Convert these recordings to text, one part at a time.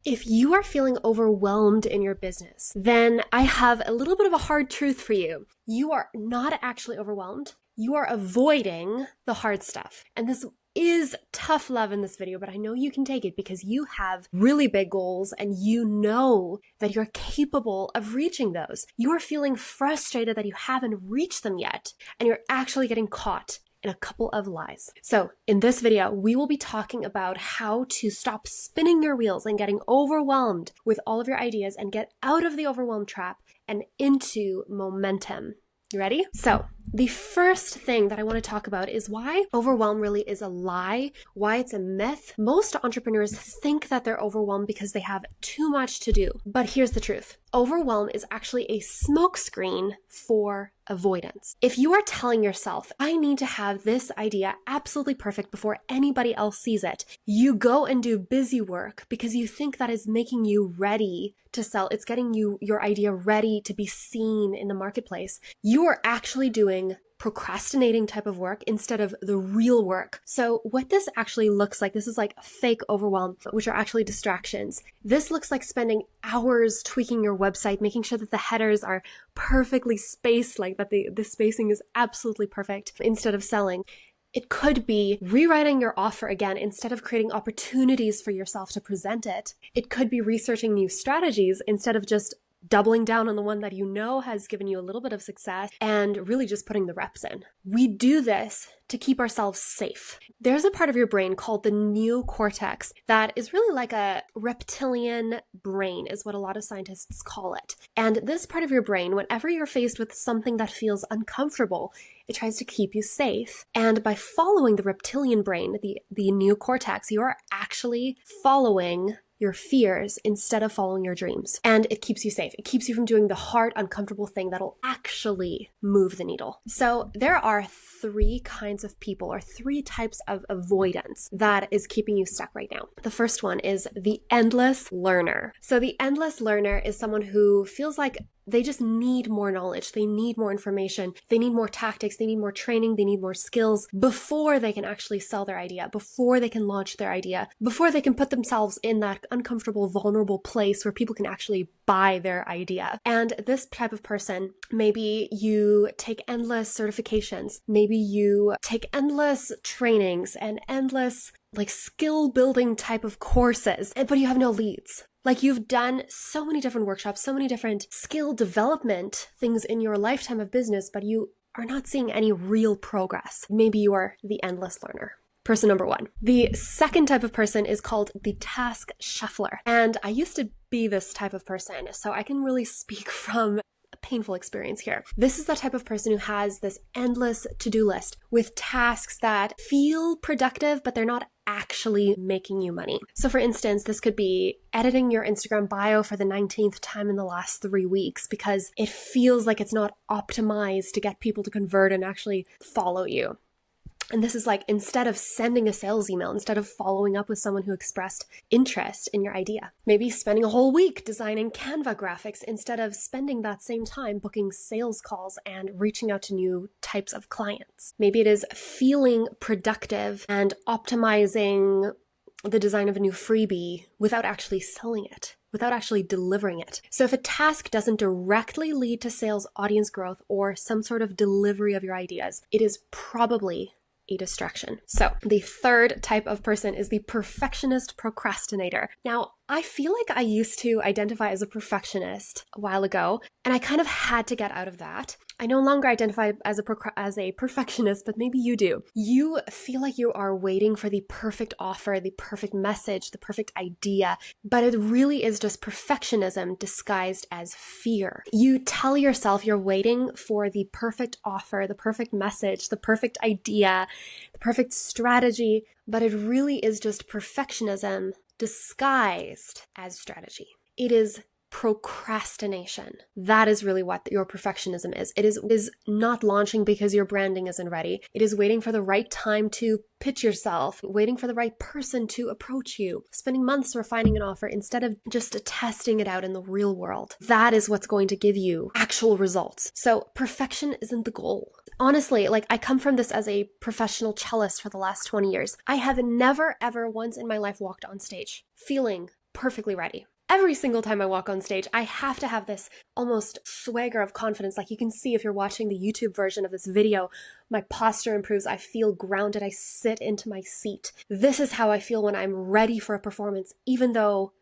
If you are feeling overwhelmed in your business, then I have a little bit of a hard truth for you. You are not actually overwhelmed. You are avoiding the hard stuff. And this is tough love in this video, but I know you can take it because you have really big goals and you know that you're capable of reaching those. You are feeling frustrated that you haven't reached them yet, and you're actually getting caught in a couple of lies. So in this video, we will be talking about how to stop spinning your wheels and getting overwhelmed with all of your ideas and get out of the overwhelm trap and into momentum. You ready? So the first thing that I want to talk about is why overwhelm really is a lie, why it's a myth. Most entrepreneurs think that they're overwhelmed because they have too much to do. But here's the truth. Overwhelm is actually a smokescreen for avoidance. If you are telling yourself, I need to have this idea absolutely perfect before anybody else sees it, you go and do busy work because you think that is making you ready to sell. It's getting your idea ready to be seen in the marketplace. You are actually doing procrastinating type of work instead of the real work. So what this actually looks like, this is like fake overwhelm, which are actually distractions. This looks like spending hours tweaking your website, making sure that the headers are perfectly spaced, like that the spacing is absolutely perfect instead of selling. It could be rewriting your offer again instead of creating opportunities for yourself to present it. It could be researching new strategies instead of just doubling down on the one that you know has given you a little bit of success and really just putting the reps in. We do this to keep ourselves safe. There's a part of your brain called the neocortex that is really like a reptilian brain, is what a lot of scientists call it. And this part of your brain, whenever you're faced with something that feels uncomfortable, it tries to keep you safe. And by following the reptilian brain, the neocortex, you are actually following your fears instead of following your dreams. And it keeps you safe. It keeps you from doing the hard, uncomfortable thing that'll actually move the needle. So there are three kinds of people or three types of avoidance that is keeping you stuck right now. The first one is the endless learner. So the endless learner is someone who feels like they just need more knowledge. They need more information. They need more tactics. They need more training. They need more skills before they can actually sell their idea, before they can launch their idea, before they can put themselves in that uncomfortable, vulnerable place where people can actually buy their idea. And this type of person, maybe you take endless certifications. Maybe you take endless trainings and endless like skill building type of courses, but you have no leads. Like you've done so many different workshops, so many different skill development things in your lifetime of business, but you are not seeing any real progress. Maybe you are the endless learner. Person number one. The second type of person is called the task shuffler. And I used to be this type of person, so I can really speak from painful experience here. This is the type of person who has this endless to-do list with tasks that feel productive, but they're not actually making you money. So for instance, this could be editing your Instagram bio for the 19th time in the last 3 weeks because it feels like it's not optimized to get people to convert and actually follow you. And this is like, instead of sending a sales email, instead of following up with someone who expressed interest in your idea, maybe spending a whole week designing Canva graphics instead of spending that same time booking sales calls and reaching out to new types of clients. Maybe it is feeling productive and optimizing the design of a new freebie without actually selling it, without actually delivering it. So if a task doesn't directly lead to sales, audience growth, or some sort of delivery of your ideas, it is probably a distraction. So the third type of person is the perfectionist procrastinator. Now, I feel like I used to identify as a perfectionist a while ago, and I kind of had to get out of that. I no longer identify as a perfectionist, but maybe you do. You feel like you are waiting for the perfect offer, the perfect message, the perfect idea, but it really is just perfectionism disguised as fear. You tell yourself you're waiting for the perfect offer, the perfect message, the perfect idea, the perfect strategy, but it really is just perfectionism disguised as strategy. It is procrastination. That is really what your perfectionism is. It is not launching because your branding isn't ready. It is waiting for the right time to pitch yourself, waiting for the right person to approach you, spending months refining an offer instead of just testing it out in the real world. That is what's going to give you actual results. So perfection isn't the goal. Honestly, like I come from this as a professional cellist for the last 20 years. I have never ever once in my life walked on stage feeling perfectly ready. Every single time I walk on stage, I have to have this almost swagger of confidence. Like you can see if you're watching the YouTube version of this video, my posture improves. I feel grounded. I sit into my seat. This is how I feel when I'm ready for a performance, even though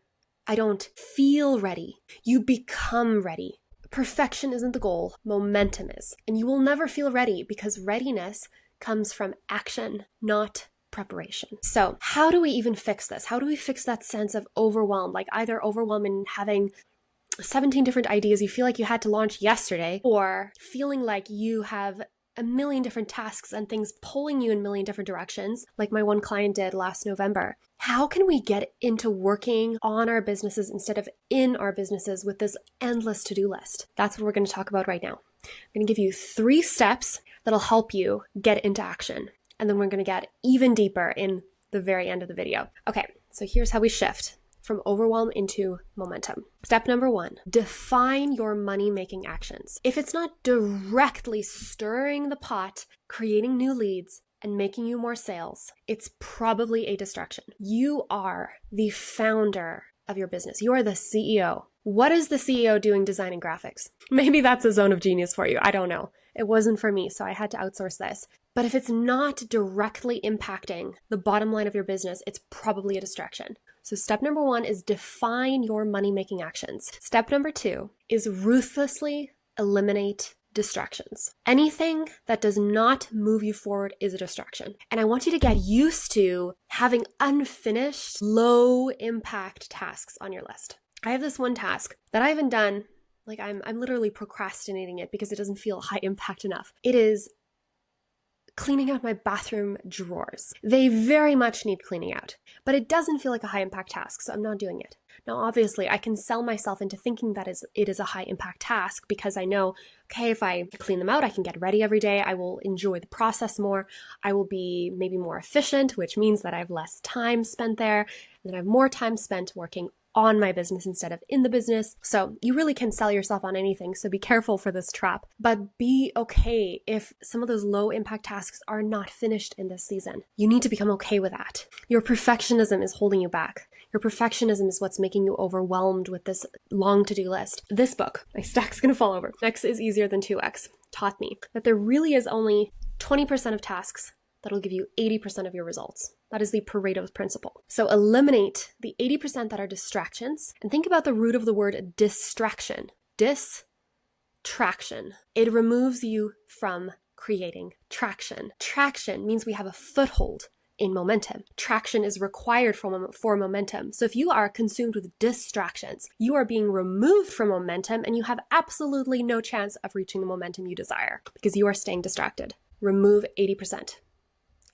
I don't feel ready. You become ready. Perfection isn't the goal. Momentum is. And you will never feel ready because readiness comes from action, not preparation. So how do we even fix this? How do we fix that sense of overwhelm? Like either overwhelm in having 17 different ideas you feel like you had to launch yesterday, or feeling like you have a million different tasks and things pulling you in a million different directions, like my one client did last November. How can we get into working on our businesses instead of in our businesses with this endless to-do list? That's what we're going to talk about right now. I'm going to give you 3 steps that'll help you get into action. And then we're going to get even deeper in the very end of the video. Okay, so here's how we shift from overwhelm into momentum. Step number 1, define your money-making actions. If it's not directly stirring the pot, creating new leads, and making you more sales, it's probably a distraction. You are the founder of your business. You are the CEO. What is the CEO doing designing graphics? Maybe that's a zone of genius for you. I don't know. It wasn't for me, so I had to outsource this. But if it's not directly impacting the bottom line of your business, it's probably a distraction. So step number 1 is define your money-making actions. Step number 2 is ruthlessly eliminate distractions. Anything that does not move you forward is a distraction. And I want you to get used to having unfinished, low-impact tasks on your list. I have this one task that I haven't done. Like I'm literally procrastinating it because it doesn't feel high impact enough. It is cleaning out my bathroom drawers. They very much need cleaning out, but it doesn't feel like a high impact task, so I'm not doing it. Now, obviously, I can sell myself into thinking that it is a high impact task because I know, okay, if I clean them out, I can get ready every day. I will enjoy the process more. I will be maybe more efficient, which means that I have less time spent there, and then I have more time spent working on my business instead of in the business. So you really can sell yourself on anything. So be careful for this trap, but be okay if some of those low impact tasks are not finished in this season. You need to become okay with that. Your perfectionism is holding you back. Your perfectionism is what's making you overwhelmed with this long to-do list. This book, my stack's gonna fall over. X is easier than 2X, taught me that there really is only 20% of tasks that'll give you 80% of your results. That is the Pareto principle. So eliminate the 80% that are distractions and think about the root of the word distraction. Distraction. It removes you from creating traction. Traction means we have a foothold in momentum. Traction is required for momentum. So if you are consumed with distractions, you are being removed from momentum and you have absolutely no chance of reaching the momentum you desire because you are staying distracted. Remove 80%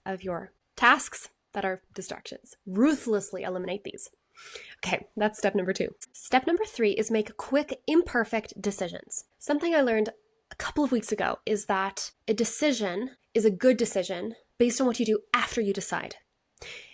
of your tasks that are distractions. Ruthlessly eliminate these. Okay, that's step number 2. Step number 3 is make quick, imperfect decisions. Something I learned a couple of weeks ago is that a decision is a good decision based on what you do after you decide.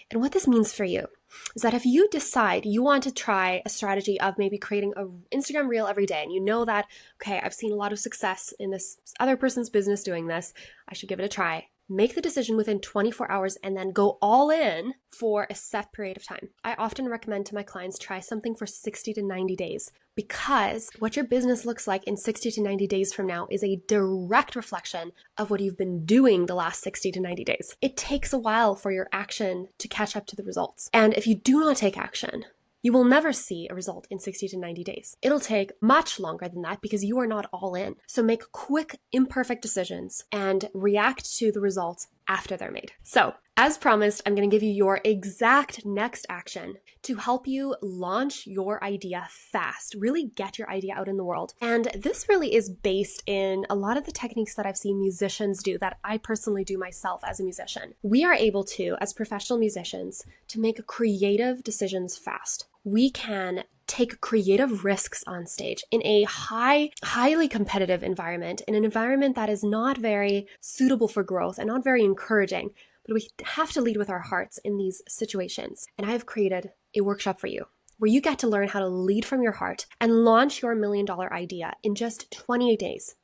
And what this means for you is that if you decide you want to try a strategy of maybe creating an Instagram reel every day, and you know that, okay, I've seen a lot of success in this other person's business doing this, I should give it a try. Make the decision within 24 hours and then go all in for a set period of time. I often recommend to my clients try something for 60 to 90 days because what your business looks like in 60 to 90 days from now is a direct reflection of what you've been doing the last 60 to 90 days. It takes a while for your action to catch up to the results. And if you do not take action, you will never see a result in 60 to 90 days. It'll take much longer than that because you are not all in. So make quick, imperfect decisions and react to the results after they're made. So, as promised, I'm going to give you your exact next action to help you launch your idea fast, really get your idea out in the world. And this really is based in a lot of the techniques that I've seen musicians do that I personally do myself as a musician. We are able to, as professional musicians, to make creative decisions fast. We can take creative risks on stage in a highly competitive environment, in an environment that is not very suitable for growth and not very encouraging, but we have to lead with our hearts in these situations. And I have created a workshop for you where you get to learn how to lead from your heart and launch your $1 million idea in just 28 days.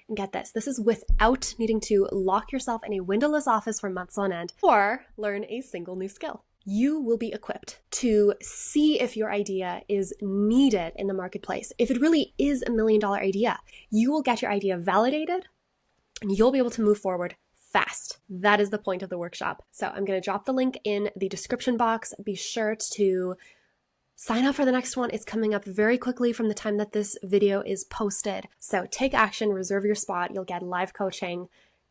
And get this is without needing to lock yourself in a windowless office for months on end or learn a single new skill. you will be equipped to see if your idea is needed in the marketplace. If it really is $1 million idea, you will get your idea validated and you'll be able to move forward fast. That is the point of the workshop. So I'm going to drop the link in the description box. Be sure to sign up for the next one. It's coming up very quickly from the time that this video is posted. So take action, reserve your spot. You'll get live coaching.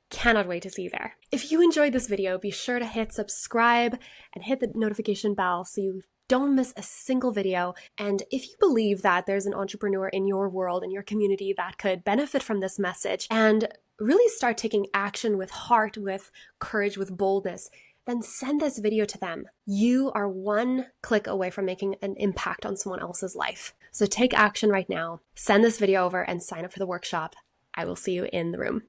Cannot wait to see you there. If you enjoyed this video, be sure to hit subscribe and hit the notification bell so you don't miss a single video. And if you believe that there's an entrepreneur in your world, in your community that could benefit from this message and really start taking action with heart, with courage, with boldness, then send this video to them. You are one click away from making an impact on someone else's life. So take action right now. Send this video over and sign up for the workshop. I will see you in the room.